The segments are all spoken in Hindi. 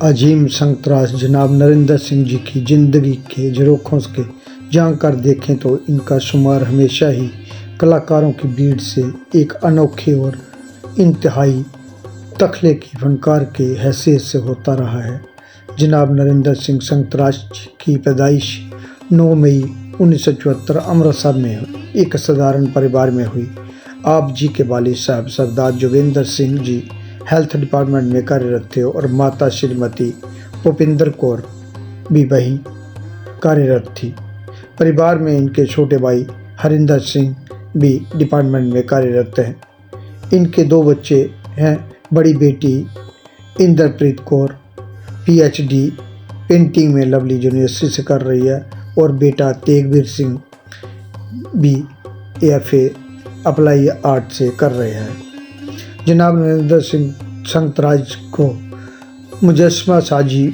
अजीम संतराश जनाब नरेंद्र सिंह जी की ज़िंदगी के झरोखों के जानकर देखें तो इनका शुमार हमेशा ही कलाकारों की भीड़ से एक अनोखे और इंतहाई तख्लीकी फनकार के हैसियत से होता रहा है। जनाब नरेंद्र सिंह संतराश की पैदाइश 9 मई 1974 अमृतसर में एक साधारण परिवार में हुई। आप जी के वालिद साहब सरदार जोगेंद्र सिंह जी हेल्थ डिपार्टमेंट में कार्यरत थे और माता श्रीमती भूपिंदर कौर भी वहीं कार्यरत थी। परिवार में इनके छोटे भाई हरिंदर सिंह भी डिपार्टमेंट में कार्यरत हैं। इनके 2 बच्चे हैं। बड़ी बेटी इंद्रप्रीत कौर PhD पेंटिंग में लवली यूनिवर्सिटी से कर रही है और बेटा तेगवीर सिंह भी FA अप्लाई आर्ट से कर रहे हैं। जनाब नरेंद्र सिंह संतराज को मुजस्समा साजी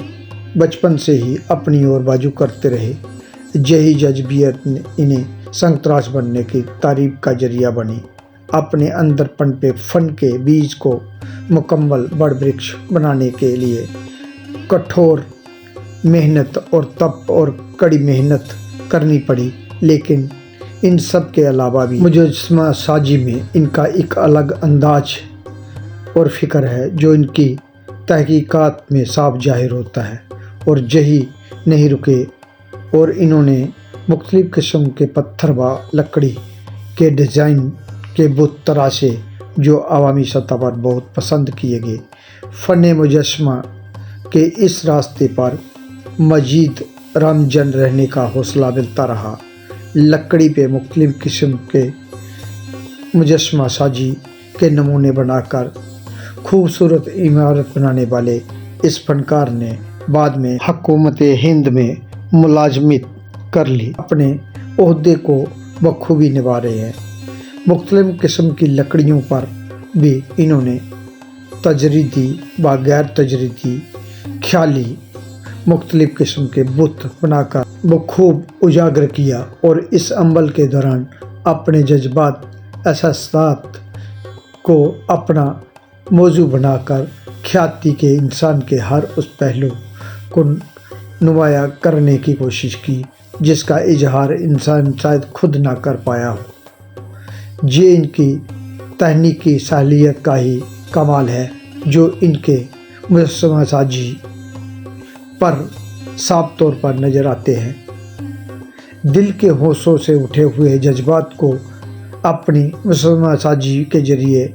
बचपन से ही अपनी ओर बाजू करते रहे। यही जज्बियत इन्हें संतराज बनने की तारीफ का जरिया बनी। अपने अंदर पनपे फन के बीज को मुकम्मल बड़ वृक्ष बनाने के लिए कठोर मेहनत और तप और कड़ी मेहनत करनी पड़ी, लेकिन इन सब के अलावा भी मुजस्समा साजी में इनका एक अलग अंदाज और फिक्र है जो इनकी तहकीकात में साफ जाहिर होता है। और यही नहीं रुके और इन्होंने मुख्तलिफ़ किस्म के पत्थर व लकड़ी के डिज़ाइन के बुत तराशे जो अवामी सतह पर बहुत पसंद किए गए। फ़न मुजस्समा के इस रास्ते पर मजीद रामजन रहने का हौसला मिलता रहा। लकड़ी पे मुख्तलिफ़ किस्म के मुजस्समा साजी के नमूने बनाकर खूबसूरत इमारत बनाने वाले इस फनकार ने बाद में हुकूमत हिंद में मुलाजमत कर ली। अपने ओहदे को बखूबी निभा रहे हैं। मुख्तलिफ़ किस्म की लकड़ियों पर भी इन्होंने तजरीदी व गैर तजरीदी ख्याली मुख्तलिफ़ किस्म के बुत बनाकर बखूब उजागर किया और इस अमल के दौरान अपने जज्बात एहसासात को अपना मौजू बनाकर ख्याति के इंसान के हर उस पहलू को नुमाया करने की कोशिश की जिसका इजहार इंसान शायद खुद ना कर पाया हो। ये इनकी तहनीकी सालियत का ही कमाल है जो इनके मुजस्समा साजी पर साफ तौर पर नज़र आते हैं। दिल के होशों से उठे हुए जज्बात को अपनी मुजस्समा साजी के जरिए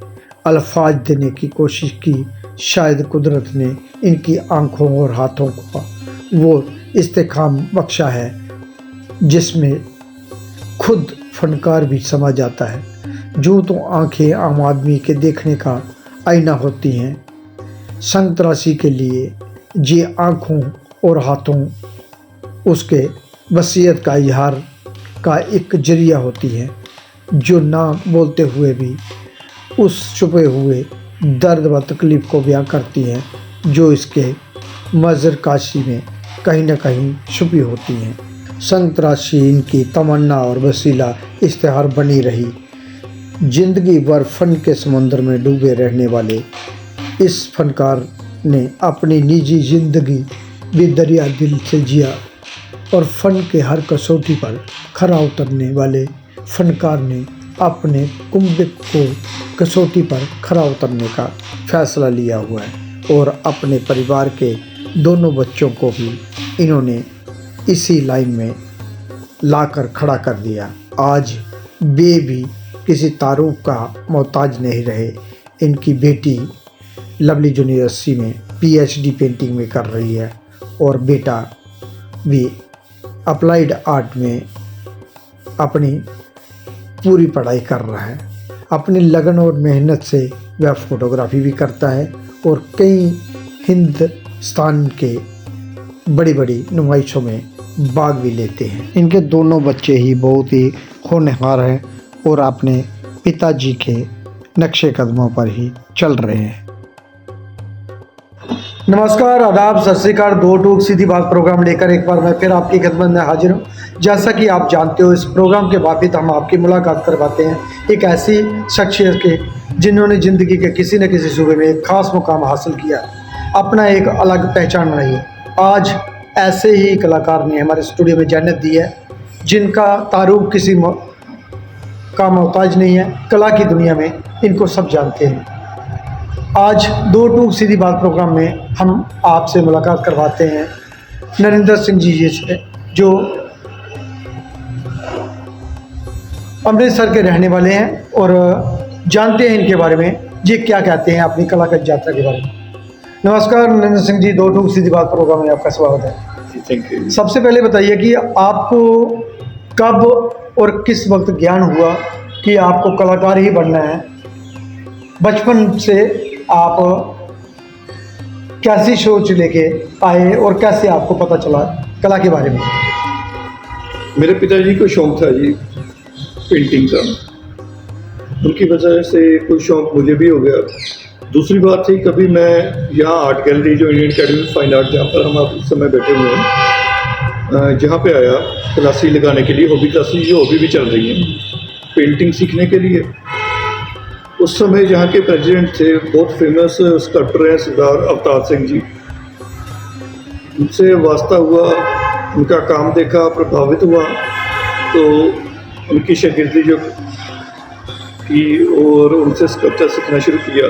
अल्फाज देने की कोशिश की। शायद कुदरत ने इनकी आँखों और हाथों को वो इस्तेकाम बख्शा है जिसमें खुद फनकार भी समा जाता है। जो तो आँखें आम आदमी के देखने का आईना होती हैं, संतराशी के लिए ये आँखों और हाथों उसके वसीयत का इजहार का एक जरिया होती है जो ना बोलते हुए भी उस छुपे हुए दर्द व तकलीफ़ को बयां करती हैं जो इसके मज़र काशी में कहीं ना कहीं छुपी होती हैं। संतराशी इनकी तमन्ना और वसीला इश्तिहार बनी रही। ज़िंदगी भर फ़न के समुंदर में डूबे रहने वाले इस फनकार ने अपनी निजी ज़िंदगी भी दरिया दिल से जिया और फ़न के हर कसौटी पर खरा उतरने वाले फनकार ने अपने कुंबे को कसौटी पर खरा उतरने का फैसला लिया हुआ है और अपने परिवार के दोनों बच्चों को भी इन्होंने इसी लाइन में लाकर खड़ा कर दिया। आज वे भी किसी तारुफ का मोहताज नहीं रहे। इनकी बेटी लवली यूनिवर्सिटी में PhD पेंटिंग में कर रही है और बेटा भी अप्लाइड आर्ट में अपनी पूरी पढ़ाई कर रहा है। अपनी लगन और मेहनत से वह फोटोग्राफी भी करता है और कई हिंदुस्तान के बड़ी बड़ी नुमाइशों में भाग भी लेते हैं। इनके दोनों बच्चे ही बहुत ही होनहार हैं और अपने पिताजी के नक्शे कदमों पर ही चल रहे हैं। नमस्कार, आदाब, सत श्री अकाल। दो टूक सीधी बात प्रोग्राम लेकर एक बार मैं फिर आपकी खिदमत में हाजिर हूँ। जैसा कि आप जानते हो, इस प्रोग्राम के बाबत हम आपकी मुलाकात करवाते हैं एक ऐसी शख्सियत के जिन्होंने ज़िंदगी के किसी न किसी सूबे में एक ख़ास मुकाम हासिल किया। अपना एक अलग पहचान बनाई है। आज ऐसे ही कलाकार ने हमारे स्टूडियो में जन्नत दी है, जिनका तारुफ किसी का मोहताज नहीं है। कला की दुनिया में इनको सब जानते हैं। आज दो टूक सीधी बात प्रोग्राम में हम आपसे मुलाकात करवाते हैं नरिंदर सिंह जी से, जो अमृतसर के रहने वाले हैं, और जानते हैं इनके बारे में ये क्या कहते हैं अपनी कलाकार यात्रा के बारे में। नमस्कार नरिंदर सिंह जी, दो टूक सीधी बात प्रोग्राम में आपका स्वागत है। Thank you. सबसे पहले बताइए कि आपको कब और किस वक्त ज्ञान हुआ कि आपको कलाकार ही बनना है? बचपन से आप कैसी सोच लेके आए और कैसे आपको पता चला कला के बारे में? मेरे पिताजी को शौक था जी पेंटिंग का, उनकी वजह से कोई शौक मुझे भी हो गया। दूसरी बात थी, कभी मैं यहाँ आर्ट गैलरी जो Indian academy of fine art, जहाँ पर हम आप इस समय बैठे हुए हैं, जहाँ पे आया क्लासी लगाने के लिए, हॉबी क्लासेस जो हॉबी भी चल रही हैं पेंटिंग सीखने के लिए। उस समय जहाँ के प्रेसिडेंट थे, बहुत फेमस स्कल्पटर हैं सरदार अवतार सिंह जी, उनसे वास्ता हुआ, उनका काम देखा, प्रभावित हुआ, तो उनकी शागिर्दी जो की और उनसे स्कल्पचर सीखना शुरू किया।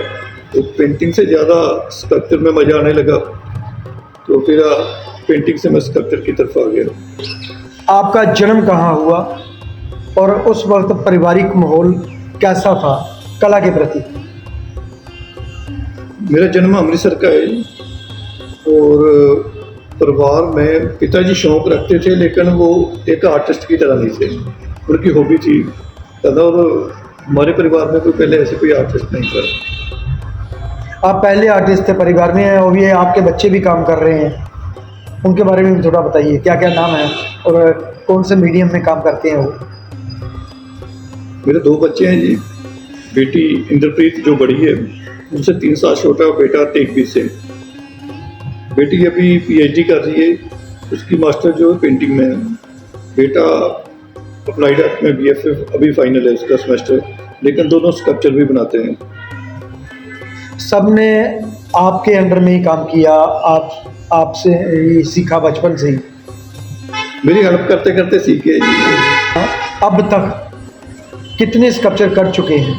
तो पेंटिंग से ज़्यादा स्कल्पचर में मज़ा आने लगा, तो फिर पेंटिंग से मैं स्कल्पचर की तरफ आ गया। आपका जन्म कहाँ हुआ और उस वक्त पारिवारिक माहौल कैसा था कला के प्रति? मेरा जन्म अमृतसर का है और परिवार में पिताजी शौक रखते थे, लेकिन वो एक आर्टिस्ट की तरह नहीं थे, उनकी हॉबी थी कला। और हमारे परिवार में कोई पहले ऐसे कोई आर्टिस्ट नहीं था। आप पहले आर्टिस्ट थे परिवार में, और ये आपके बच्चे भी काम कर रहे हैं, उनके बारे में भी थोड़ा बताइए, क्या क्या नाम है और कौन से मीडियम में काम करते हैं वो? मेरे दो बच्चे हैं जी, बेटी इंद्रप्रीत जो बड़ी है, उनसे 3 साल छोटा, बेटा तेगबीर से। बेटी अभी पीएचडी कर रही है, उसकी मास्टर जो है पेंटिंग में है। बेटा अप्लाइड आर्ट में बीएफए अभी फाइनल है उसका सेमेस्टर, लेकिन दोनों स्कल्पचर भी बनाते हैं। सब ने आपके अंडर में ही काम किया, आपसे ही सीखा बचपन से ही? मेरी हेल्प करते करते सीख गए जी। अब तक कितने स्कल्पचर कर चुके हैं?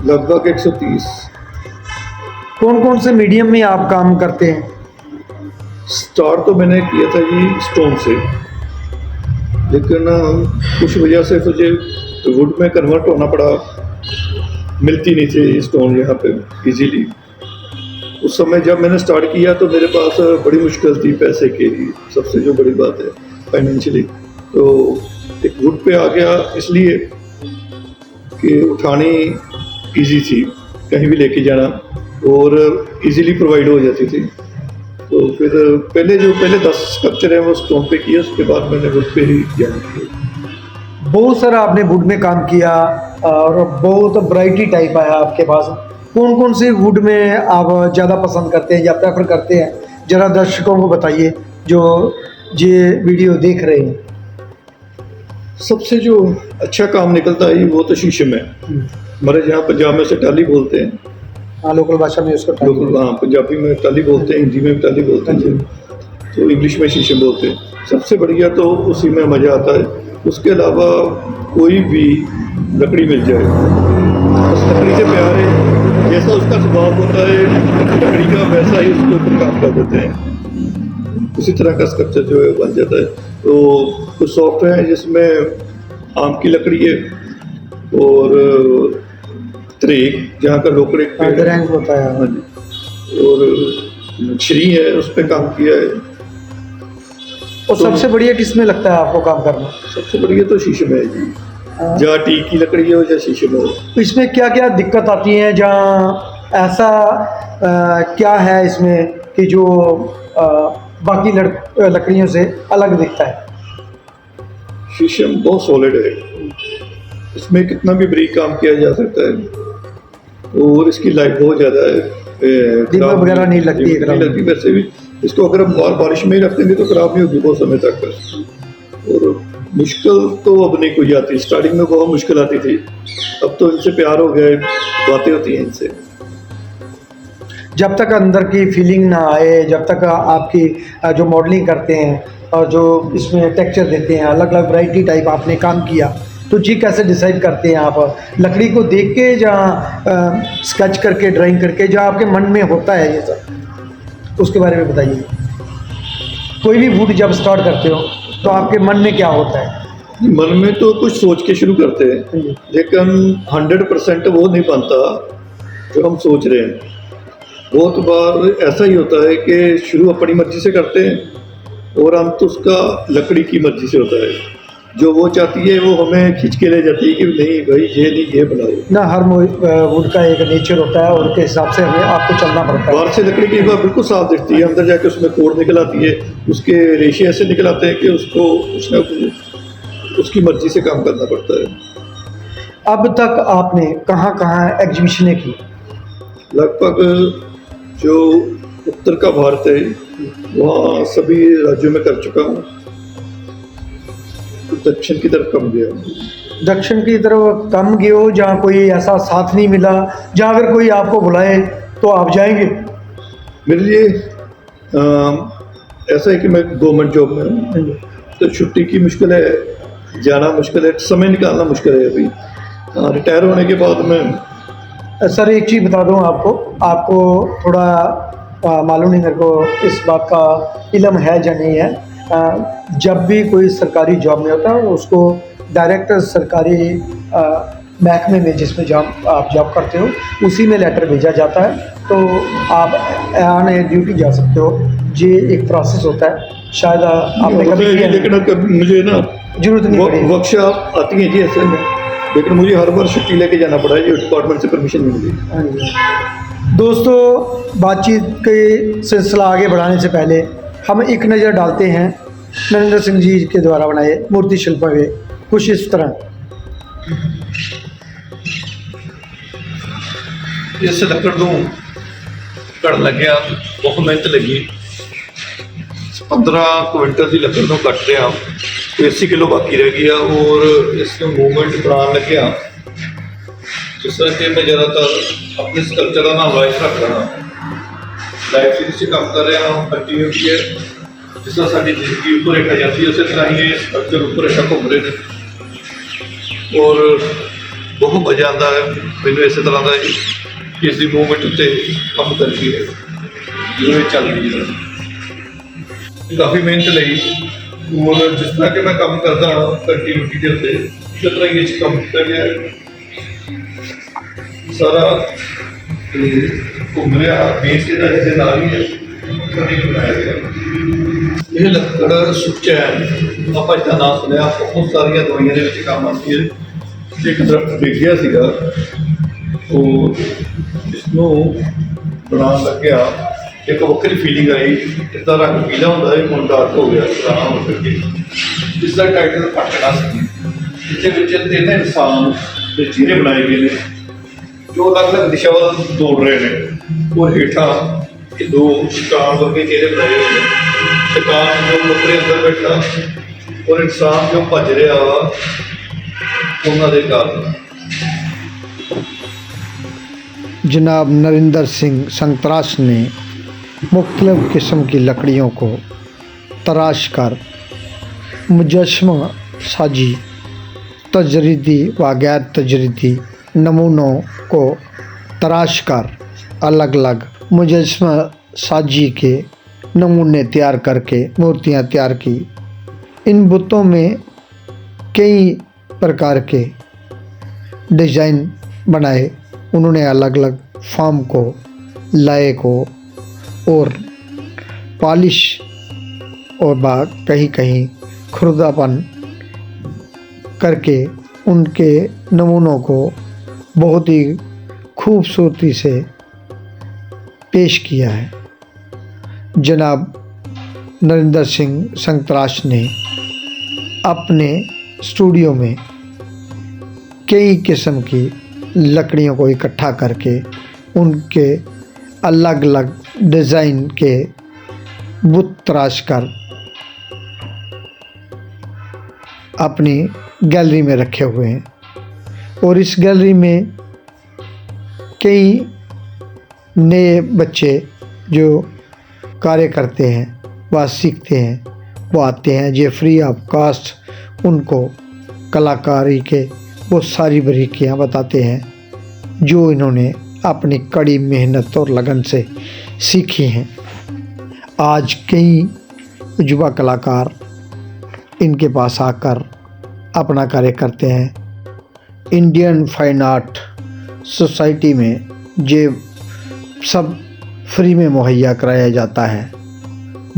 लगभग 130। कौन कौन से मीडियम में आप काम करते हैं? स्टार्ट तो मैंने किया था जी स्टोन से, लेकिन कुछ वजह से मुझे वुड में कन्वर्ट होना पड़ा, मिलती नहीं थी स्टोन यहाँ पे इजीली। उस समय जब मैंने स्टार्ट किया तो मेरे पास बड़ी मुश्किल थी पैसे की, सबसे जो बड़ी बात है फाइनेंशियली। तो एक वुड पे आ गया इसलिए कि उठानी इजी थी, कहीं भी लेके जाना, और इजीली प्रोवाइड हो जाती थी। तो फिर पहले 10 स्कल्पचर हैं वो स्टोन पे किए, उसके बाद मैंने वुड पे ही ज्वाइन किया। बहुत सारा आपने वुड में काम किया और बहुत वैरायटी टाइप आया आपके पास। कौन कौन से वुड में आप ज़्यादा पसंद करते हैं या प्रेफर करते हैं, ज़रा दर्शकों को बताइए जो ये वीडियो देख रहे हैं। सबसे जो अच्छा काम निकलता है वो तो शीशम है। हमारे यहाँ पंजाब में से टाली बोलते हैं, हाँ लोकल भाषा में उसको लोकल, हाँ पंजाबी में टाली बोलते हैं, हिंदी में टाली बोलते हैं, तो इंग्लिश में शीशम बोलते हैं। सबसे बढ़िया तो उसी में मज़ा आता है। उसके अलावा कोई भी लकड़ी मिल जाए, उस लकड़ी से प्यार है, जैसा उसका स्वभाव होता है लकड़ी का, वैसा ही उसके ऊपर काम कर देते हैं, उसी तरह का स्कल्पचर जो है बन जाता है। तो कुछ सॉफ्टवेयर है जिसमें आम की लकड़ी है और त्रेक जहाँ का लोकड़े रैंक होता है, हाँ जी, और छरी है, उस पर काम किया है। और सबसे बढ़िया किस में लगता है आपको काम करना? सबसे बढ़िया तो शीशम है जी, जहाँ टीक की लकड़ी हो या शीशम हो। इसमें क्या क्या दिक्कत आती है, जहाँ ऐसा क्या है इसमें कि जो बाकी लकड़ियों से अलग दिखता है? शीशम बहुत सॉलिड है, इसमें कितना भी बारीक काम किया जा सकता है, और इसकी लाइफ बहुत ज़्यादा है, दीमक वगैरह नहीं लगती है, नहीं लगती। वैसे भी इसको अगर हम बारिश में ही रख देंगे तो खराब नहीं होगी बहुत समय तक। और मुश्किल तो अब नहीं कोई आती, स्टार्टिंग में बहुत मुश्किल आती थी, अब तो इनसे प्यार हो गया है, बातें होती हैं इनसे। जब तक अंदर की फीलिंग ना आए, जब तक आपकी जो मॉडलिंग करते हैं और जो इसमें टेक्सचर देते हैं, अलग अलग वैरायटी टाइप आपने काम किया, तो जी कैसे डिसाइड करते हैं आप? लकड़ी को देख के या स्केच करके, ड्राइंग करके, जो आपके मन में होता है ये सब, उसके बारे में बताइए। कोई भी वुड जब स्टार्ट करते हो तो आपके मन में क्या होता है? मन में तो कुछ सोच के शुरू करते हैं, लेकिन 100% वो नहीं बनता जो हम सोच रहे हैं। बहुत बार ऐसा ही होता है कि शुरू अपनी मर्जी से करते हैं और अंत उसका लकड़ी की मर्जी से होता है। जो वो चाहती है वो हमें खींच के ले जाती है कि नहीं भाई ये नहीं, ये बनाओ ना। हर वुड का एक नेचर होता है और उसके हिसाब से हमें आपको चलना पड़ता है। बाहर से लकड़ी की बार बिल्कुल साफ दिखती है, अंदर जाके उसमें कोड निकल आती है, उसके रेशे ऐसे निकल आते हैं कि उसको उसकी मर्जी से काम करना पड़ता है। अब तक आपने कहाँ कहाँ एग्जीबिशनें की? लगभग जो उत्तर का भारत है वहाँ सभी राज्यों में कर चुका हूँ। दक्षिण की तरफ कम गया। दक्षिण की तरफ कम गए हो, जहाँ कोई ऐसा साथ नहीं मिला, जहाँ अगर कोई आपको बुलाए तो आप जाएंगे? मेरे लिए ऐसा है कि मैं गवर्नमेंट जॉब में हूँ, तो छुट्टी की मुश्किल है, जाना मुश्किल है, समय निकालना मुश्किल है। अभी रिटायर होने के बाद में सर एक चीज़ बता दूं आपको थोड़ा मालूम नहीं मेरे को इस बात का इल्म है या नहीं है। जब भी कोई सरकारी जॉब में होता है उसको डायरेक्ट सरकारी महकमे में जिसमें आप जॉब करते हो उसी में लेटर भेजा जाता है, तो आप ऑन ए ड्यूटी जा सकते हो। ये एक प्रोसेस होता है, शायद आपने कभी किया, लेकिन मुझे ना जरूरत नहीं पड़ी। वर्कशॉप आती है जी ऐसे में, लेकिन मुझे हर बार छुट्टी लेके जाना पड़ा है, जो डिपार्टमेंट से परमिशन मिल गई। हाँ जी। दोस्तों, बातचीत के सिलसिला आगे बढ़ाने से पहले हम एक नज़र डालते हैं नरेंद्र सिंह जी के द्वारा बनाए मूर्ति शिल्प में कुछ इस तरह। इस लकड़ ਨੂੰ ਘੜਨ ਲੱਗਿਆ ਬਹੁਤ ਮਿਹਨਤ ਲੱਗੀ। 15 ਕੁਇੰਟਲ ਦੀ ਲੱਕੜ ਨੂੰ ਕੱਟ ਰਿਹਾ, 80 ਕਿਲੋ ਬਾਕੀ ਰਹਿ ਗਿਆ और इसमें मूवमेंट बनाने लगे जिस तरह कि मैं ज़्यादातर अपने स्कल्पचर नाल लाइफ रख रहा लाइफ सीरीज से काम कर रहा हूँ कंटिन्यू की है। जिस तरह साड़ी जिंदगी ऊपर रेखा जाती है उसी तरह ही स्कल्पचर ऊपर रेखा घूम रहे हैं और बहुत मज़ा आता है मैंने इस तरह का कि इसकी मूवमेंट उत्ते काम करती है जो चल रही है। काफ़ी मेहनत लगी और जिस तरह के मैं काम करता हाँ कंटिन्यूटी के उत्ते उस तरह ये काम किया गया है। सारा घूम रहा बेस के नाल ही है बनाया गया। ये लकड़ सुच्चा है, आप इसका नाम सुनिया, बहुत सारिया दवाइयां दे विच काम आती है। एक दरख्त डिग गया सीगा और इसनों बनाने लग्या एक वक्री फीलिंग आई, इसका रंग पीला होंदा है हुण डार्क हो गया पुराना हो करके। इसका टाइटल पटकना सी जिसके विच तीन इंसान दे चेहरे बनाए गए ने जो अलग अलग दिशा वाल दौड़ रहे हैं और हेठा दो शिकार वर्गे चेहरे बनाए हुए हैं। शिकार जो लुकड़े अंदर बैठा और इंसान जो भज रहा वा उन्हां दे कारण। जनाब नरेंद्र सिंह संतराश ने मुख्तलिफ किस्म की लकड़ियों को तराश कर मुजस्समा साजी, तजरीदी व गैर तजरीदी नमूनों को तराश कर अलग अलग मुजस्समा साजी के नमूने तैयार करके मूर्तियाँ तैयार की। इन बुतों में कई प्रकार के डिज़ाइन बनाए उन्होंने, अलग अलग फॉर्म को, लय को और पॉलिश और कहीं कहीं खुरदापन करके उनके नमूनों को बहुत ही खूबसूरती से पेश किया है। जनाब नरेंद्र सिंह संतराश ने अपने स्टूडियो में कई किस्म की लकड़ियों को इकट्ठा करके उनके अलग अलग डिज़ाइन के बुत तराश कर अपनी गैलरी में रखे हुए हैं और इस गैलरी में कई नए बच्चे जो कार्य करते हैं व सीखते हैं वो आते हैं, ये फ्री ऑफ कास्ट उनको कलाकारी के वो सारी बारीकियाँ बताते हैं जो इन्होंने अपनी कड़ी मेहनत और लगन से सीखी हैं। आज कई युवा कलाकार इनके पास आकर अपना कार्य करते हैं। इंडियन फाइन आर्ट सोसाइटी में ये सब फ्री में मुहैया कराया जाता है।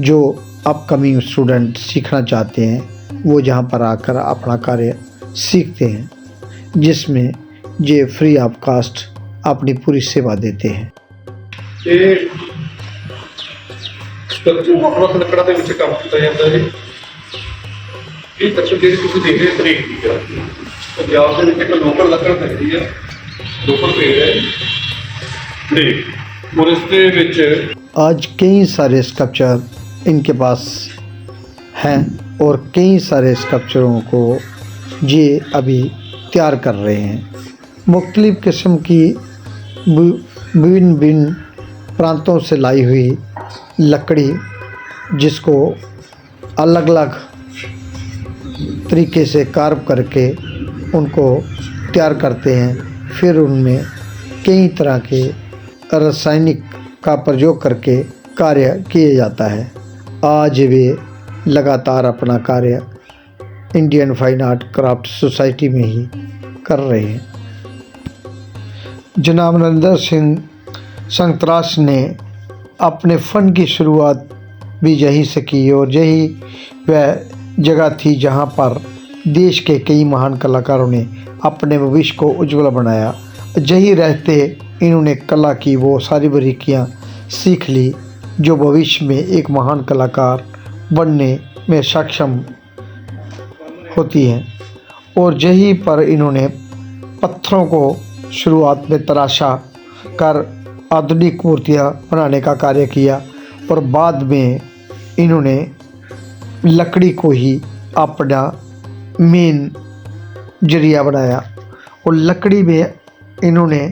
जो अपकमिंग स्टूडेंट सीखना चाहते हैं वो जहाँ पर आकर अपना कार्य सीखते हैं, जिसमें ये फ्री ऑफ कास्ट अपनी पूरी सेवा देते हैं। ਇਹ ਸਕਲਪਚਰ ਵੱਖ-ਵੱਖ ਲੱਕੜਾਂ ਦੇ ਵਿੱਚ ਕੰਮ ਕੀਤਾ ਜਾਂਦਾ ਹੈ। ਇਹ ਤੱਕ ਜਿਹੜੀ ਤੁਸੀਂ ਦੇਖ ਰਹੇ ਤਰੀਕ ਦੀ ਹੈ, ਪੰਜਾਬ ਦੇ ਵਿੱਚ ਇੱਕ ਲੋਕਲ ਲੱਕੜ ਪੈਂਦੀ ਹੈ, ਲੋਕਲ ਪੇੜ ਹੈ ਤਰੀਕ, ਔਰ ਇਸ ਦੇ ਵਿੱਚ आज कई सारे स्कल्पचर इनके पास हैं और कई सारे स्कल्पचरों को ये अभी तैयार कर रहे हैं। मुख्तलिफ़ किस्म की विभिन्न विभिन्न प्रांतों से लाई हुई लकड़ी जिसको अलग अलग तरीके से कार्व करके उनको तैयार करते हैं। फिर उनमें कई तरह के रासायनिक का प्रयोग करके कार्य किया जाता है। आज वे लगातार अपना कार्य Indian fine art craft society में ही कर रहे हैं। जनाब नरेंद्र सिंह संतराश ने अपने फ़न की शुरुआत भी यहीं से की और यही वह जगह थी जहां पर देश के कई महान कलाकारों ने अपने भविष्य को उज्ज्वल बनाया। यही रहते इन्होंने कला की वो सारी बारीकियाँ सीख ली जो भविष्य में एक महान कलाकार बनने में सक्षम होती हैं। और यहीं पर इन्होंने पत्थरों को शुरुआत में तराशा कर आधुनिक मूर्तियाँ बनाने का कार्य किया और बाद में इन्होंने लकड़ी को ही अपना मेन जरिया बनाया और लकड़ी में इन्होंने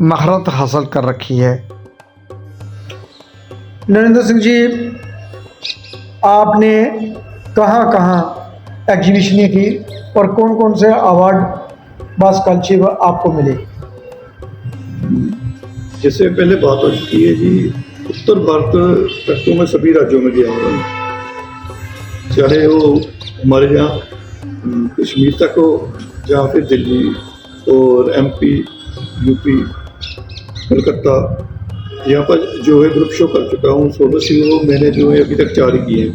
महारत हासिल कर रखी है। नरेंद्र सिंह जी, आपने कहाँ कहाँ एग्जीबिशनें की और कौन कौन से अवार्ड बास्कल्पचर आपको मिले? जैसे पहले बात हो चुकी है जी, उत्तर भारत तक तो मैं सभी राज्यों में गया हूँ, चाहे वो हमारे यहाँ कश्मीर तक हो या फिर दिल्ली और एमपी, यूपी, कलकत्ता, यहाँ पर जो है ग्रुप शो कर चुका हूँ। सोलो शो मैंने जो है अभी तक 4 ही किए हैं,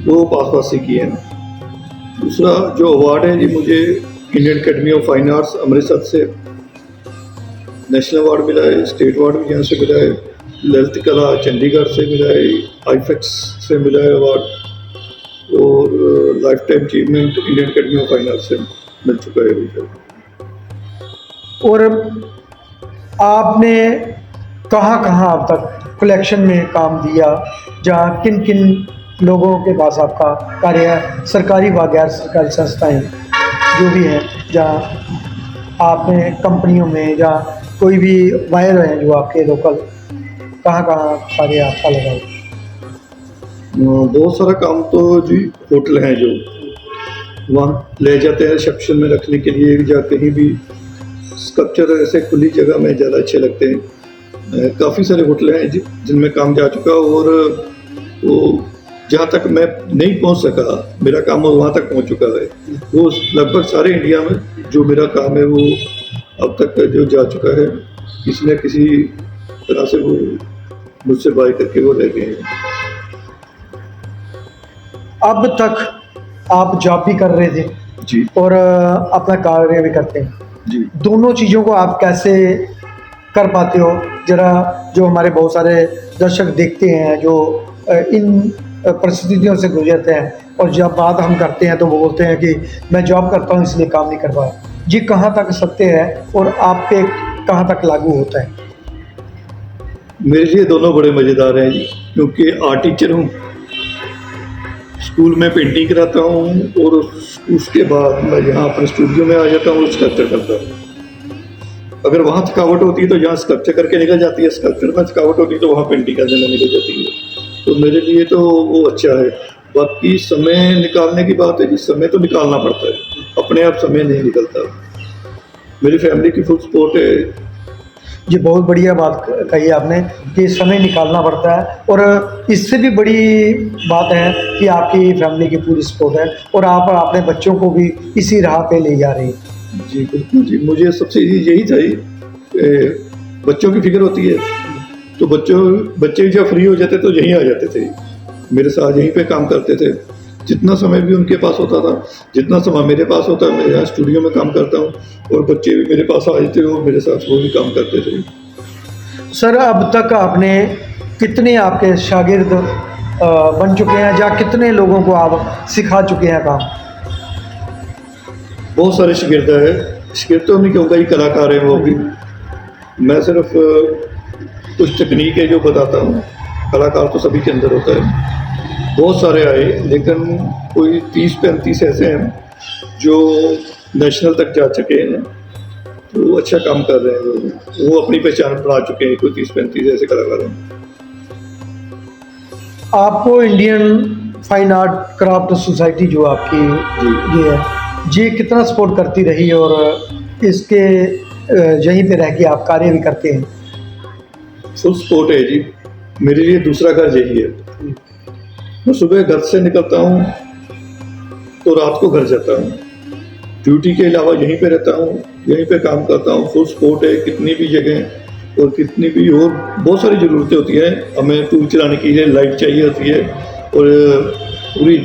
वो पास से किए हैं। दूसरा जो अवार्ड है जी, मुझे Indian academy of fine arts Amritsar से नेशनल अवार्ड मिला है, स्टेट अवार्ड भी यहाँ से मिला है, ललित कला चंडीगढ़ से मिला है, आईफेक्स से मिला है अवार्ड, और life time achievement Indian academy of fine arts से मिल चुका है अभी तक। और आपने कहाँ कहाँ अब तक कलेक्शन में काम दिया, जहाँ किन किन लोगों के पास आपका कार्य है, सरकारी व गैर सरकारी संस्थाएं जो भी हैं, जहाँ आपने कंपनियों में या कोई भी वायर हैं जो आपके लोकल, कहाँ कहाँ कार्य आपका लगा? बहुत सारा काम तो जी होटल हैं जो वहाँ ले जाते हैं रिसेप्शन में रखने के लिए, या कहीं भी स्कल्पचर ऐसे खुली जगह में ज़्यादा अच्छे लगते हैं। काफ़ी सारे होटल हैं जिनमें काम जा चुका, और वो जहाँ तक मैं नहीं पहुँच सका मेरा काम वहाँ तक पहुँच चुका है। वो लगभग सारे इंडिया में जो मेरा काम है वो अब तक जो जा चुका है, किसी न किसी तरह से वो मुझसे बाय करके वो ले गए हैं। अब तक आप जॉब भी कर रहे थे जी, और अपना कार्य भी करते हैं जी। दोनों चीज़ों को आप कैसे कर पाते हो? ज़रा जो हमारे बहुत सारे दर्शक देखते हैं जो इन परिस्थितियों से गुजरते हैं और जब बात हम करते हैं तो वो बोलते हैं कि मैं जॉब करता हूँ इसलिए काम नहीं कर पाया, ये कहाँ तक सत्य है और आप पे कहाँ तक लागू होता है? मेरे लिए दोनों बड़े मज़ेदार हैं जी, क्योंकि आर्ट टीचर हूँ, स्कूल में पेंटिंग कराता हूँ और उसके बाद मैं यहाँ अपने स्टूडियो में आ जाता हूँ और स्कल्पचर करता हूँ। अगर वहाँ थकावट होती है तो यहाँ स्कल्पचर करके निकल जाती है, स्कल्पचर में थकावट होती है तो वहाँ पेंटिंग करने में निकल जाती है। तो मेरे लिए तो वो अच्छा है। बाकी समय निकालने की बात है कि समय तो निकालना पड़ता है, अपने आप समय नहीं निकलता। मेरी फैमिली की फुल सपोर्ट है। जी, बहुत बढ़िया बात कही आपने कि समय निकालना पड़ता है, और इससे भी बड़ी बात है कि आपकी फैमिली की पूरी सपोर्ट है और आप अपने बच्चों को भी इसी राह पे ले जा रहे हैं। जी बिल्कुल जी, मुझे सबसे यही चाहिए, बच्चों की फिक्र होती है तो बच्चे जब फ्री हो जाते तो यहीं आ जाते थे, मेरे साथ यहीं पे काम करते थे। जितना समय भी उनके पास होता था, जितना समय मेरे पास होता है, मैं यहाँ स्टूडियो में काम करता हूँ और बच्चे भी मेरे पास आ जाते हो, मेरे साथ वो भी काम करते थे। सर, अब तक आपने कितने आपके शागिर्द बन चुके हैं, या कितने लोगों को आप सिखा चुके हैं काम? बहुत सारे शागिर्द है, शागिर्द तो नहीं कहूँगा, ये कलाकार हैं वो भी। मैं सिर्फ कुछ तकनीक है जो बताता हूँ, कलाकार तो सभी के अंदर होता है। बहुत सारे आए, लेकिन कोई 30-35 ऐसे हैं जो नेशनल तक जा चुके हैं, तो वो अच्छा काम कर रहे हैं, वो अपनी पहचान बना चुके हैं। कोई 30-35 ऐसे कलाकार हैं। आपको Indian fine art craft society जो आपकी ये है, जी कितना सपोर्ट करती रही, और इसके यहीं पे रह के आप कार्य भी करते हैं? फुल सपोर्ट है जी, मेरे लिए दूसरा घर यही है। मैं सुबह घर से निकलता हूँ तो रात को घर जाता हूँ, ड्यूटी के अलावा यहीं पे रहता हूँ, यहीं पे काम करता हूँ। फुल सपोर्ट है, कितनी भी जगह और कितनी भी और बहुत सारी ज़रूरतें होती हैं। हमें टूल चलाने के लिए लाइट चाहिए होती है, और पूरी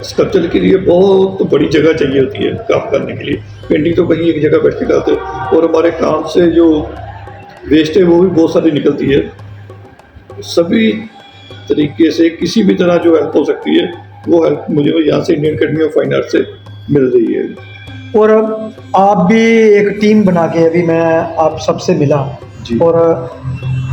स्कल्पचर के लिए बहुत बड़ी जगह चाहिए होती है काम करने के लिए। पेंटिंग तो कहीं एक जगह बैठ के करते, और हमारे काम से जो वेस्ट है वो भी बहुत सारी निकलती है। सभी तरीके से किसी भी तरह जो हेल्प हो सकती है वो हेल्प मुझे यहाँ से Indian academy of fine art से मिल रही है। और आप भी एक टीम बना के, अभी मैं आप सबसे मिला, और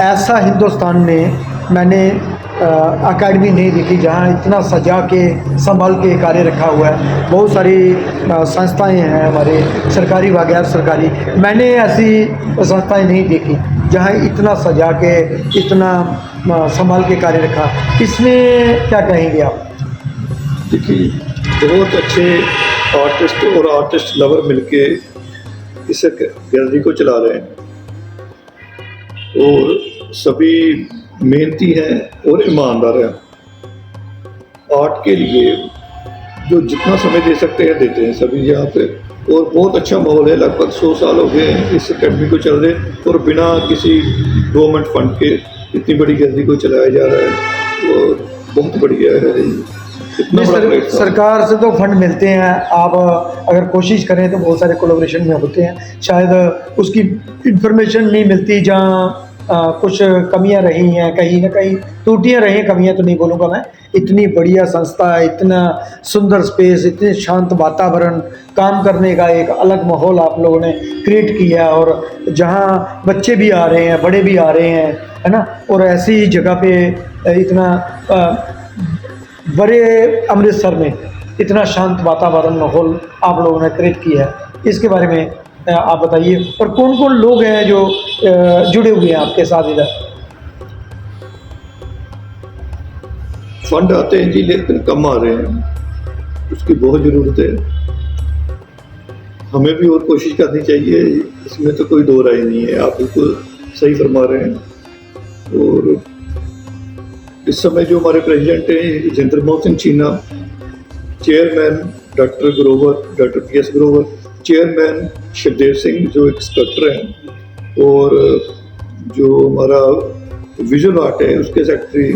ऐसा हिंदुस्तान में मैंने अकेडमी नहीं देखी जहाँ इतना सजा के संभाल के कार्य रखा हुआ है। बहुत सारी संस्थाएं हैं हमारे, सरकारी व गैर सरकारी, मैंने ऐसी संस्थाएं नहीं देखी जहाँ इतना सजा के, इतना संभाल के कार्य रखा। इसमें क्या कहेंगे आप? देखिए, बहुत अच्छे आर्टिस्ट और आर्टिस्ट लवर मिलके इस गैलरी को चला रहे हैं, और सभी मेहनती हैं और ईमानदार हैं। आर्ट के लिए जो जितना समय दे सकते हैं देते हैं सभी यहाँ पे, और बहुत अच्छा माहौल है। लगभग 100 साल हो गए हैं इस अकेडमी को चल रहे, और बिना किसी गवर्नमेंट फंड के इतनी बड़ी गैलरी को चलाया जा रहा है, और बहुत बढ़िया है। सरकार से तो फंड मिलते हैं, आप अगर कोशिश करें तो बहुत सारे कोलैबोरेशन में होते हैं, शायद उसकी इंफॉर्मेशन नहीं मिलती, जहाँ कुछ कमियां रही हैं, कहीं ना कहीं त्रुटियां रही हैं, कमियां तो नहीं बोलूँगा मैं। इतनी बढ़िया संस्था, इतना सुंदर स्पेस, इतने शांत वातावरण, काम करने का एक अलग माहौल आप लोगों ने क्रिएट किया, और जहाँ बच्चे भी आ रहे हैं, बड़े भी आ रहे हैं, है ना, और ऐसी जगह पे इतना बड़े अमृतसर में इतना शांत वातावरण, माहौल आप लोगों ने क्रिएट किया है, इसके बारे में आप बताइए। और कौन कौन लोग हैं जो जुड़े हुए हैं आपके साथ इधर? फंड आते हैं जी, लेकिन कम आ रहे हैं, उसकी बहुत ज़रूरत है। हमें भी और कोशिश करनी चाहिए, इसमें तो कोई दो राय नहीं है। आप बिल्कुल सही फरमा रहे हैं। और इस समय जो हमारे प्रेसिडेंट हैं जितेंद्र मोहन सिंह चीना, chairman doctor PS Grover, chairman Shivdev Singh जो एक स्कल्पटर हैं, और जो हमारा विजुअल आर्ट है उसके सेक्रेटरी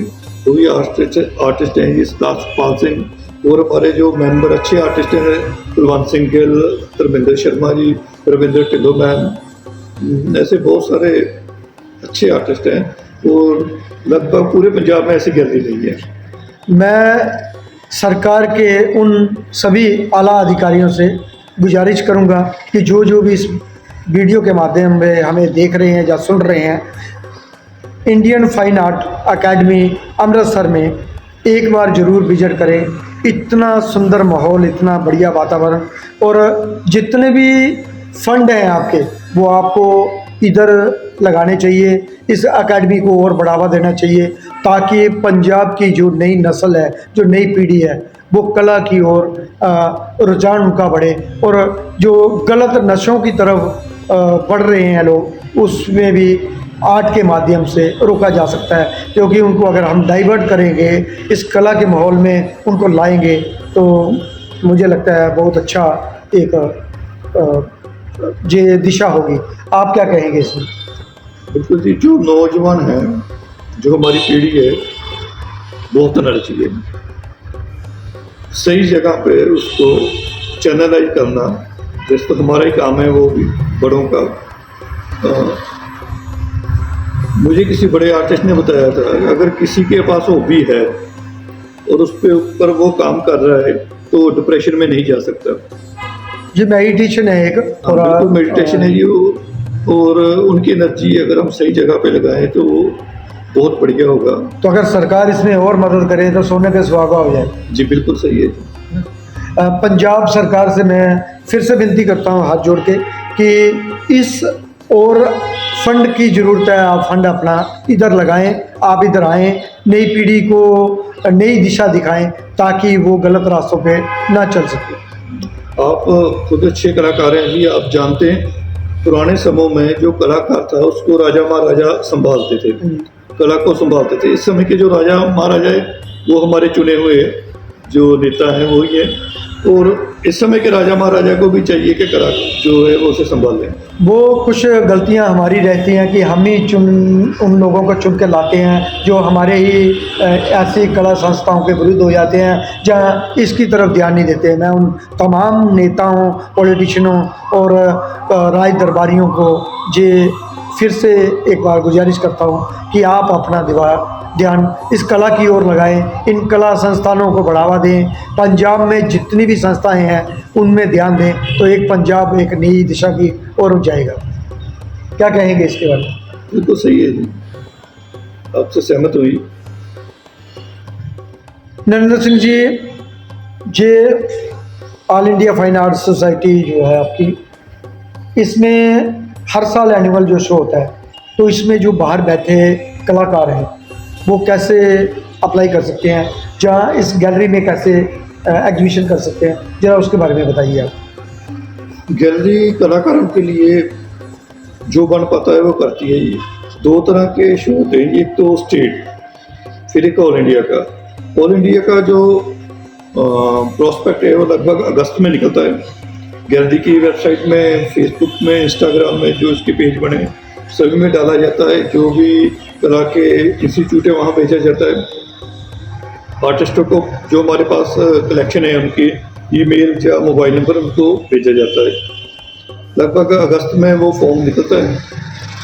वो भी आर्टिस्ट हैं सतापाल सिंह, और हमारे जो मेंबर अच्छे आर्टिस्ट हैं कुलवंत सिंह गिल, धर्मेंद्र शर्मा जी, रविंद्र टिल्लो मैम, ऐसे बहुत सारे अच्छे आर्टिस्ट हैं, और लगभग पूरे पंजाब में ऐसी गैलरी नहीं है। मैं सरकार के उन सभी आला अधिकारियों से गुजारिश करूंगा कि जो भी इस वीडियो के माध्यम में हमें देख रहे हैं या सुन रहे हैं, Indian fine art academy Amritsar में एक बार ज़रूर विजिट करें। इतना सुंदर माहौल, इतना बढ़िया वातावरण, और जितने भी फंड हैं आपके वो आपको इधर लगाने चाहिए, इस एकेडमी को और बढ़ावा देना चाहिए, ताकि पंजाब की जो नई नस्ल है, जो नई पीढ़ी है, वो कला की ओर रुझान उनका बढ़े, और जो गलत नशों की तरफ बढ़ रहे हैं लोग, उसमें भी आर्ट के माध्यम से रोका जा सकता है। क्योंकि उनको अगर हम डाइवर्ट करेंगे, इस कला के माहौल में उनको लाएंगे, तो मुझे लगता है बहुत अच्छा एक ये दिशा होगी। आप क्या कहेंगे इसमें? बिल्कुल जी, जो नौजवान है, जो हमारी पीढ़ी है, बहुत होना चाहिए, सही जगह पे उसको चैनलाइज करना, जैसे तो हमारा ही काम है, वो भी बड़ों का। मुझे किसी बड़े आर्टिस्ट ने बताया था, अगर किसी के पास हॉबी है और उस पे ऊपर वो काम कर रहा है, तो डिप्रेशन में नहीं जा सकता। ये मेडिटेशन है एक, और बिल्कुल मेडिटेशन है ये, और उनकी एनर्जी अगर हम सही जगह पे लगाएं तो वो बहुत बढ़िया होगा। तो अगर सरकार इसमें और मदद करे तो सोने पे सुहागा हो जाए। जी बिल्कुल सही है। पंजाब सरकार से मैं फिर से विनती करता हूँ हाथ जोड़ के कि इस और फंड की ज़रूरत है, आप फंड अपना इधर लगाएं, आप इधर आएँ, नई पीढ़ी को नई दिशा दिखाएं, ताकि वो गलत रास्तों पे ना चल सके। आप खुद अच्छे कलाकार हैं जी, आप जानते हैं पुराने समय में जो कलाकार था उसको राजा महाराजा संभालते थे, कला को संभालते थे। इस समय के जो राजा महाराजा है वो हमारे चुने हुए जो नेता हैं वही है, और इस समय के राजा महाराजा को भी चाहिए कि कला जो है वो उसे संभाल लें। वो कुछ गलतियां हमारी रहती हैं कि हम ही उन लोगों को चुन के लाते हैं जो हमारे ही ऐसी कला संस्थाओं के विरुद्ध हो जाते हैं, जहाँ इसकी तरफ ध्यान नहीं देते। मैं उन तमाम नेताओं, पॉलिटिशियनों और राज दरबारियों को ये फिर से एक बार गुजारिश करता हूँ कि आप अपना ध्यान इस कला की ओर लगाएं, इन कला संस्थानों को बढ़ावा दें। पंजाब में जितनी भी संस्थाएं हैं उनमें ध्यान दें, तो एक पंजाब एक नई दिशा की ओर जाएगा। क्या कहेंगे इसके बारे में? बिल्कुल सही है जी, आपसे सहमत हुई। नरेंद्र सिंह जी, ये all India fine arts society जो है आपकी, इसमें हर साल एनुअल जो शो होता है, तो इसमें जो बाहर बैठे कलाकार हैं वो कैसे अप्लाई कर सकते हैं, जहाँ इस गैलरी में कैसे एग्जीबिशन कर सकते हैं, ज़रा उसके बारे में बताइए आप। गैलरी कलाकारों के लिए जो बन पाता है वो करती है। ये दो तरह के शो होते हैं, एक तो स्टेट, फिर एक ऑल इंडिया का। ऑल इंडिया का जो प्रोस्पेक्ट है वो लगभग अगस्त में निकलता है। गैलरी की वेबसाइट में, फेसबुक में, इंस्टाग्राम में जो इसके पेज बने सभी में डाला जाता है। जो भी कला के इंस्टीट्यूट है वहाँ भेजा जाता है। आर्टिस्टों को जो हमारे पास कलेक्शन है उनकी ईमेल या मोबाइल नंबर उनको भेजा जाता है। लगभग अगस्त में वो फॉर्म निकलता है,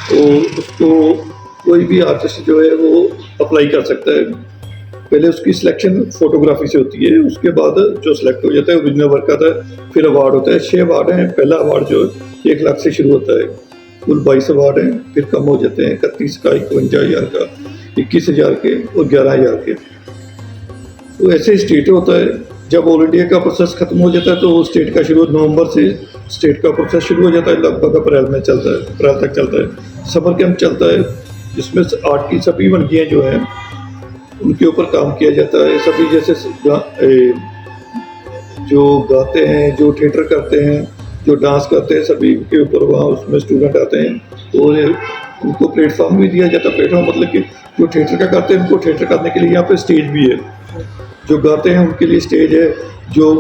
तो उसको कोई भी आर्टिस्ट जो है वो अप्लाई कर सकता है। पहले उसकी सिलेक्शन फोटोग्राफी से होती है, उसके बाद जो सिलेक्ट हो जाता है ओरिजिनल वर्क आता है, फिर अवार्ड होता है। 6 अवार्ड हैं। पहला अवार्ड जो 1 लाख से शुरू होता है, कुल 22 अवार्ड हैं, फिर कम हो जाते हैं 31 का, 51,000 का, 21,000 के और 11,000 के। तो ऐसे स्टेट होता है। जब ऑल इंडिया का प्रोसेस खत्म हो जाता है तो स्टेट का शुरू नवंबर से स्टेट का प्रोसेस शुरू हो जाता है, लगभग अप्रैल में चलता है, अप्रैल तक चलता है। समर कैंप चलता है जिसमें आर्ट की सभी वनगियाँ जो हैं उनके ऊपर काम किया जाता है। सभी जैसे जो गाते हैं, जो थिएटर करते हैं, जो डांस करते हैं, सभी के ऊपर वहाँ उसमें स्टूडेंट आते हैं और उनको प्लेटफॉर्म भी दिया जाता है। प्लेटफॉर्म मतलब कि जो थिएटर का करते हैं उनको थिएटर करने के लिए यहाँ पे स्टेज भी है, जो गाते हैं उनके लिए स्टेज है, जो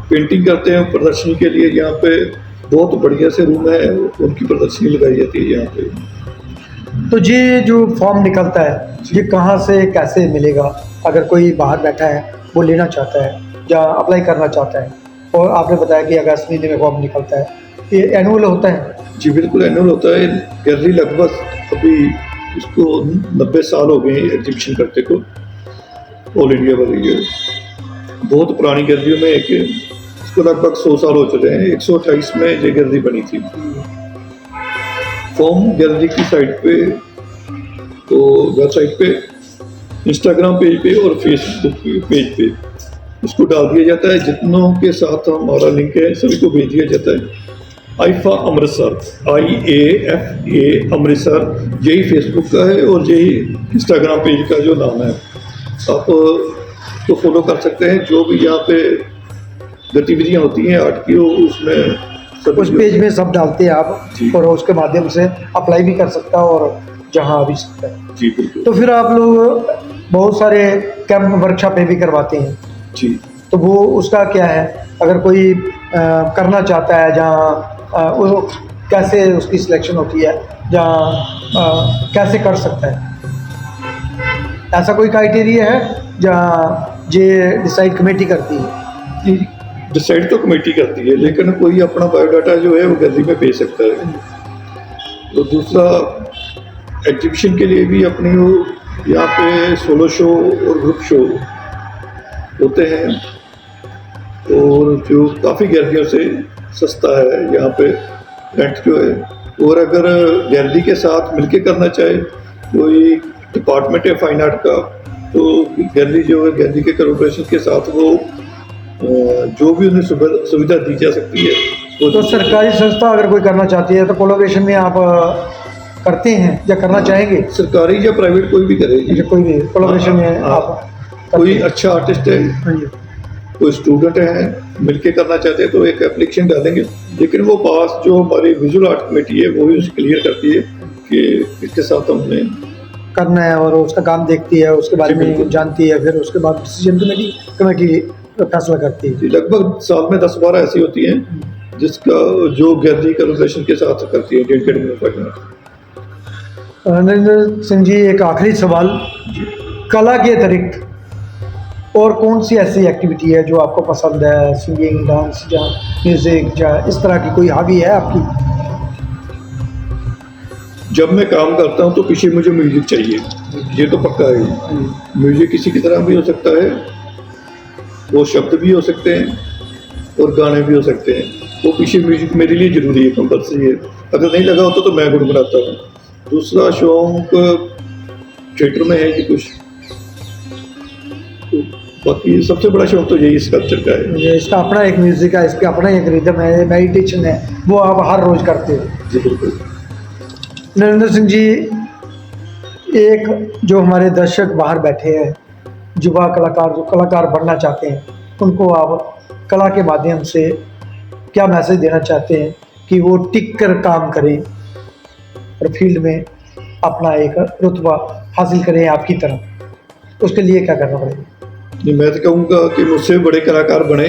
पेंटिंग करते हैं प्रदर्शनी के लिए यहाँ पे बहुत बढ़िया से रूम है, उनकी प्रदर्शनी लगाई जाती है यहाँ पे। तो ये जो फॉर्म निकलता है ये कहाँ से कैसे मिलेगा? अगर कोई बाहर बैठा है वो लेना चाहता है या अप्लाई करना चाहता है, और आपने बताया कि अगस्त महीने में फॉर्म निकलता है, ये एनुअल होता है? जी बिल्कुल एनुअल होता है। गैलरी लगभग अभी इसको 90 साल हो गए एग्जीबिशन करते को। ऑल इंडिया वाली ये बहुत पुरानी गैलरियों में एक है, इसको लगभग 100 साल हो चुके हैं। 128 में ये गैलरी बनी थी। फॉर्म गैलरी की साइट पे, तो वेबसाइट पे, इंस्टाग्राम पेज पे और फेसबुक पेज पे इसको डाल दिया जाता है। जितनों के साथ हमारा लिंक है सभी को भेज दिया जाता है। आईफा अमृतसर, IAFA अमृतसर, यही फेसबुक का है और यही इंस्टाग्राम पेज का जो नाम है। आप तो फॉलो कर सकते हैं। जो भी यहाँ पे गतिविधियाँ होती हैं आर्ट की, वो उसमें सब उस पेज में सब डालते हैं आप, जी। और उसके माध्यम से अप्लाई भी कर सकता है और जहाँ भी सकता है। जी बिल्कुल। तो फिर आप लोग बहुत सारे कैंप वर्कशॉपें भी करवाते हैं, जी तो वो उसका क्या है? अगर कोई करना चाहता है, जहाँ वो कैसे उसकी सिलेक्शन होती है, जहाँ कैसे कर सकता है? ऐसा कोई क्राइटेरिया है जहाँ ये डिसाइड कमेटी करती है? जी, डिसाइड तो कमेटी करती है, लेकिन कोई अपना बायोडाटा जो है वो गैलरी में भेज सकता है। तो दूसरा, एग्जीबिशन के लिए भी अपनी वो यहाँ पे सोलो शो और ग्रुप शो होते हैं, और जो काफ़ी गैलरियों से सस्ता है यहाँ पे रेंट जो है। और अगर गैलरी के साथ मिलके करना चाहे कोई डिपार्टमेंट है फाइन आर्ट का, तो गैलरी जो है, गैलरी के कोलैबोरेशन के साथ वो जो भी उन्हें सुविधा दी जा सकती है वो तो सरकारी संस्था अगर कोई करना चाहती है तो कोलैबोरेशन में आप करते हैं या करना चाहेंगे? सरकारी या प्राइवेट कोई भी करे। या कोई भी कोलैबोरेशन में हाँ, आप कोई अच्छा आर्टिस्ट है, हाँ जी। कोई स्टूडेंट है, मिलके करना चाहते हैं तो एक एप्लीकेशन डालेंगे, लेकिन वो पास जो हमारी विजुअल आर्ट कमेटी है वो ही उसे क्लियर करती है कि इसके साथ हमने करना है, और उसका काम देखती है, उसके बारे जी, में बिल्कुल। जानती है, फिर उसके बाद डिसीजन कमेटी फैसला करती है। जी, लगभग साल में 10-12 ऐसी होती हैं जिसका जो गैलरी कोलैबोरेशन के साथ करती है Indian academy of fine art. Narendra Singh ji, एक आखिरी सवाल, कला के अतिरिक्त और कौन सी ऐसी एक्टिविटी है जो आपको पसंद है? सिंगिंग, डांस या म्यूजिक या इस तरह की कोई हॉबी है आपकी? जब मैं काम करता हूँ तो पीछे मुझे म्यूजिक चाहिए, ये तो पक्का है। म्यूजिक किसी की तरह भी हो सकता है, वो शब्द भी हो सकते हैं और गाने भी हो सकते हैं। वो पीछे म्यूजिक मेरे लिए ज़रूरी है, कंपल्सरी है। अगर नहीं लगा होता तो मैं गुनगुनाता हूँ। दूसरा शौक थिएटर में है कि कुछ, तो बाकी सबसे बड़ा शौक तो यही स्कल्पचर का है। ये इसका अपना एक म्यूजिक है, इसका अपना एक रिदम है, मेडिटेशन है, वो आप हर रोज करते हो। जी बिल्कुल। नरेंद्र सिंह जी, एक जो हमारे दर्शक बाहर बैठे हैं, युवा कलाकार जो कलाकार बनना चाहते हैं, उनको आप कला के माध्यम से क्या मैसेज देना चाहते हैं कि वो टिक कर काम करें और फील्ड में अपना एक रुतबा हासिल करें आपकी तरह? उसके लिए क्या करना पड़ेगा? नहीं, मैं तो कहूँगा कि मुझसे बड़े कलाकार बने,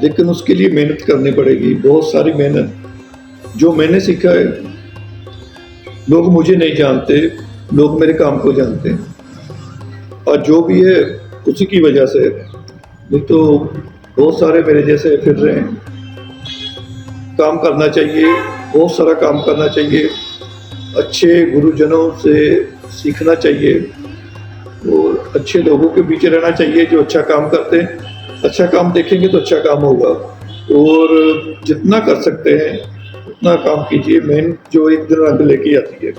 लेकिन उसके लिए मेहनत करनी पड़ेगी, बहुत सारी मेहनत। जो मैंने सीखा है, लोग मुझे नहीं जानते, लोग मेरे काम को जानते हैं, और जो भी है उसी की वजह से। नहीं तो बहुत सारे मेरे जैसे फिर रहे हैं। काम करना चाहिए, बहुत सारा काम करना चाहिए, अच्छे गुरुजनों से सीखना चाहिए और अच्छे लोगों के बीच रहना चाहिए जो अच्छा काम करते हैं। अच्छा काम देखेंगे तो अच्छा काम होगा, और जितना कर सकते हैं उतना काम कीजिए। मेहनत जो एक दिन आगे लेके आती है।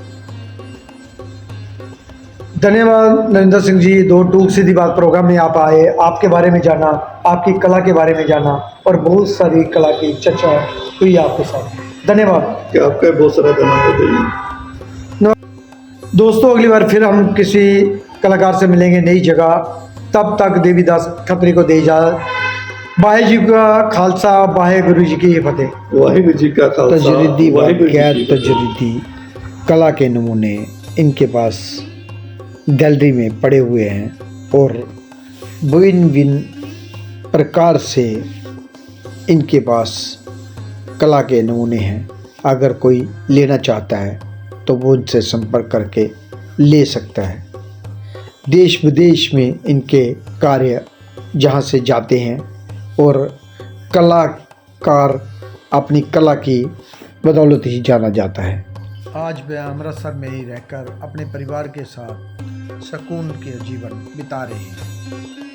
धन्यवाद नरेंद्र सिंह जी, दो टूक सीधी बात प्रोग्राम में आप आए, आपके बारे में जाना, आपकी कला के बारे में जाना, और बहुत सारी कला की चर्चा हुई आपके साथ। धन्यवाद। कि आपका बहुत सारा धन्यवाद है। दोस्तों, अगली बार फिर हम किसी कलाकार से मिलेंगे नई जगह। तब तक देवीदास खत्री को दे इजाज़त। वाहे जी का खालसा, वाहे गुरु जी की फतेह। वाहिगुरु जी का खालसा, तजरीदी व वाहिगुरु जी गैर की फतेह। तजरीदी कला के नमूने इनके पास गैलरी में पड़े हुए हैं, और भिन्न भिन्न प्रकार से इनके पास कला के नमूने हैं। अगर कोई लेना चाहता है तो वो उनसे संपर्क करके ले सकता है। देश विदेश में इनके कार्य जहाँ से जाते हैं, और कलाकार अपनी कला की बदौलत ही जाना जाता है। आज मैं अमृतसर में ही रहकर अपने परिवार के साथ सुकून के जीवन बिता रहे हैं।